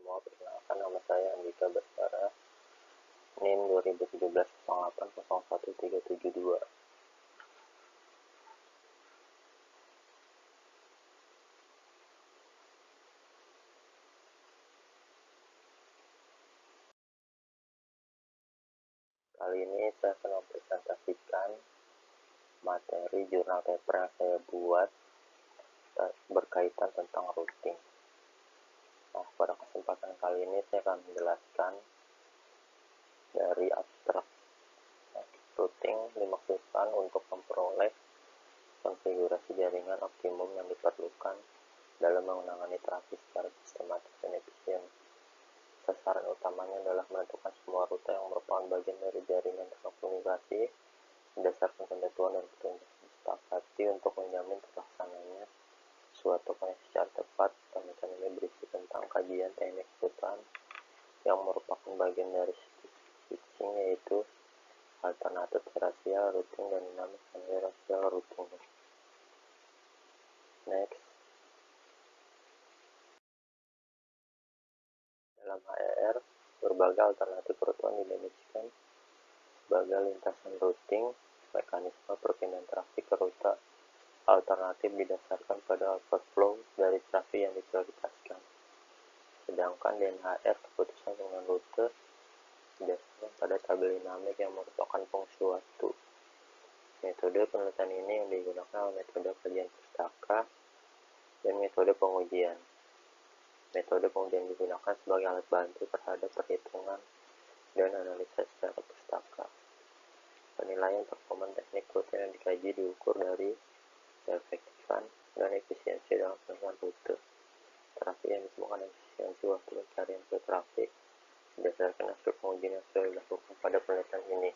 semua, perkenalkan nama saya Andika Baskara, NIM 2017-08-01372. Kali ini saya akan mempresentasikan materi jurnal paper yang saya buat berkaitan tentang routing. Nah, pada kesempatan kali ini saya akan menjelaskan dari abstrak. Routing dimaksudkan untuk memperoleh konfigurasi jaringan optimum yang diperlukan dalam menangani trafik secara sistematis dan efisien. Sasaran utamanya adalah menentukan semua rute yang merupakan bagian dari jaringan telekomunikasi berdasarkan ketentuan dan petunjuk yang disepakati untuk menjamin terlaksananya suatu koneksi secara tepat. Pembahasan ini berisi tentang kajian teknik routing yang merupakan bagian dari switching, yaitu alternatif terasial routing dan dynamic terasial routing. Next. Dalam HER, berbagai alternatif routing didefinisikan sebagai lintasan routing, mekanisme perpindahan trafik ke rute alternatif didasarkan pada overflow dari trafik yang diprioritaskan. Sedangkan di NHR, keputusan dengan rute didasarkan pada tabel dinamik yang merupakan fungsi waktu. Metode penelitian ini yang digunakan adalah metode kajian pustaka dan metode pengujian. Metode pengujian digunakan sebagai alat bantu terhadap perhitungan dan analisa secara pustaka. Penilaian performa teknik routing yang dikaji diukur dari keefektifan dan efisiensi dalam penentuan rute trafik yang disebutkan efisiensi waktu pencarian ke trafik berdasarkan hasil pengujian yang sudah dilakukan pada penelitian ini.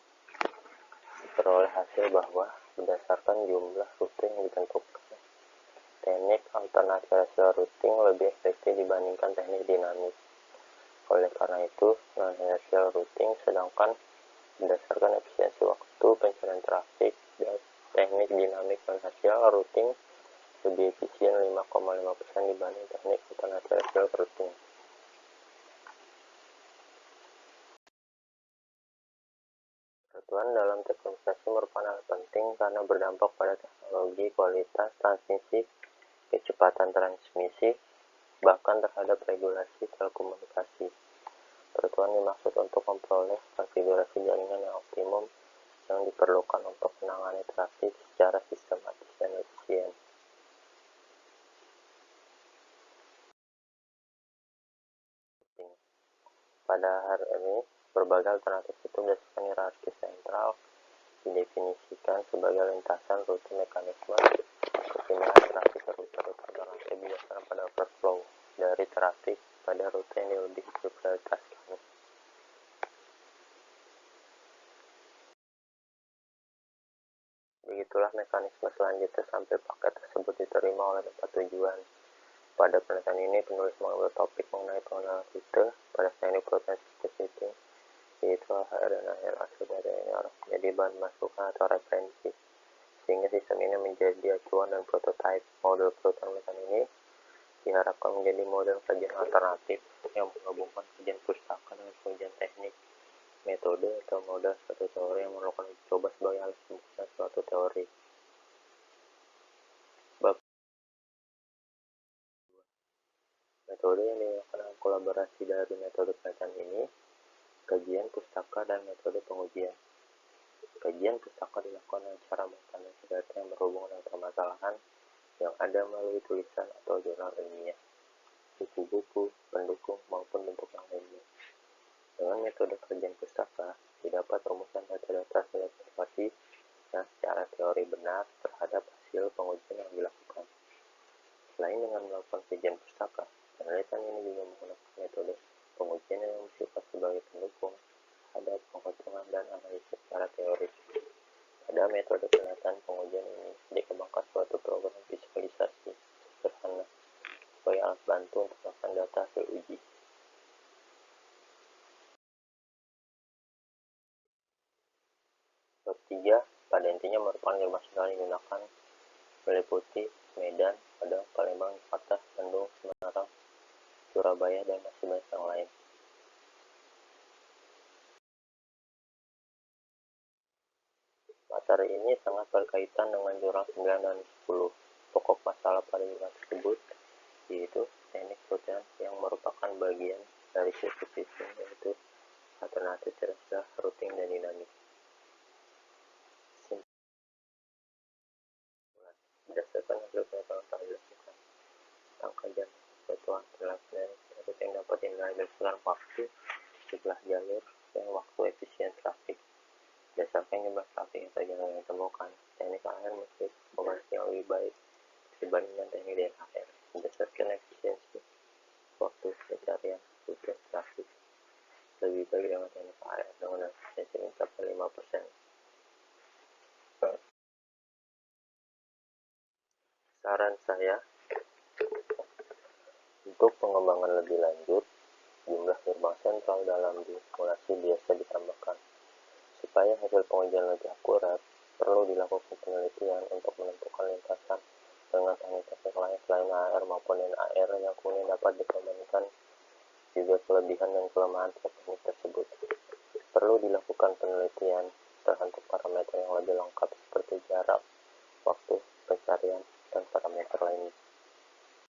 Diperoleh hasil bahwa berdasarkan jumlah rute yang ditentukan, teknik alternatif terasial routing lebih efektif dibandingkan teknik dinamis. Oleh karena itu, non-terasial routing sedangkan berdasarkan efisiensi waktu pencarian trafik dan teknik dinamik non-terasial routing lebih efisien 5,5% dibanding teknik alternatif terasial routing. Persatuan dalam telekomunikasi merupakan hal penting karena berdampak pada teknologi, kualitas transmisi, kecepatan transmisi, bahkan terhadap regulasi telekomunikasi. Persatuan dimaksud untuk memperoleh konfigurasi jaringan yang optimum yang diperlukan untuk menangani trafik secara sistematis dan efisien. Pada hari ini, berbagai alternatif itu berdasarkan hierarki sentral didefinisikan sebagai lintasan rute mekanisme perpindahan trafik ke rute-rute alternatif berdasarkan pada overflow dari trafik pada rute yang lebih diprioritaskan. Begitulah mekanisme selanjutnya sampai paket tersebut diterima oleh tempat tujuan. Pada penelitian ini, penulis mengambil topik mengenai pengenalan rute pada teknik potensi shifting, yaitu HR dan AR. Hasil penelitian ini harus menjadi bahan masukan atau referensi, sehingga sistem ini menjadi acuan dan prototipe. Model penelitian ini diharapkan menjadi model kajian alternatif yang menggabungkan kajian pustaka dengan pengujian teknik, metode atau model suatu teori yang memerlukan uji coba sebagai alat pembuktian suatu teori. Metode yang digunakan dalam kolaborasi dari metode penelitian ini, kajian pustaka dan metode pengujian. Kajian pustaka dilakukan dengan cara menganalisis data yang berhubungan dengan permasalahan yang ada melalui tulisan atau jurnal ilmiah, buku-buku, pendukung, maupun bentuk yang lainnya. Dengan metode kajian pustaka, didapat rumusan data-data hasil observasi yang secara teori benar terhadap hasil pengujian yang dilakukan. Selain dengan melakukan kajian pustaka, penelitian ini juga menggunakan metode pengujian yang bersifat sebagai pendukung terhadap penghitungan dan analisis secara teoris. Pada metode penelitian pengujian ini dikembangkan suatu program visualisasi sederhana sebagai alat bantu untuk melakukan data hasil uji. Bab 3 pada intinya merupakan geomaterial yang digunakan meliputi Medan, Padang, Palembang, Jakarta, Bandung, Semarang, Surabaya, dan masih banyak yang lain. Materi ini sangat berkaitan dengan jurang 9 dan 10. Pokok masalah pada jurang tersebut yaitu teknik rutinan yang merupakan bagian dari sirkuit sistem, yaitu alternatif, cerdas, routing, dan dinamik. Berdasarkan hasil pengetahuan telah dilakukan tentang kajian kebutuhan penilaian routing dapat dinilai berdasarkan waktu, jumlah jalur, dan waktu efisien trafik. Berdasarkan jumlah trafik yang ditemukan, teknik AR memiliki performance yang lebih baik dibandingkan teknik DHR. Berdasarkan efisiensi waktu pencarian tujuan trafik lebih baik dengan teknik AR dengan efisiensi mencapai 5%. Saran saya, untuk pengembangan lebih lanjut, jumlah gerbang sentral dalam simulasi biasa ditambahkan. Supaya hasil pengujian lebih akurat, perlu dilakukan penelitian untuk menentukan lintasan dengan teknik-teknik lain selain AR maupun NAR yang kemudian dapat dikembangkan juga kelebihan dan kelemahan teknik tersebut. Perlu dilakukan penelitian terhadap parameter yang lebih lengkap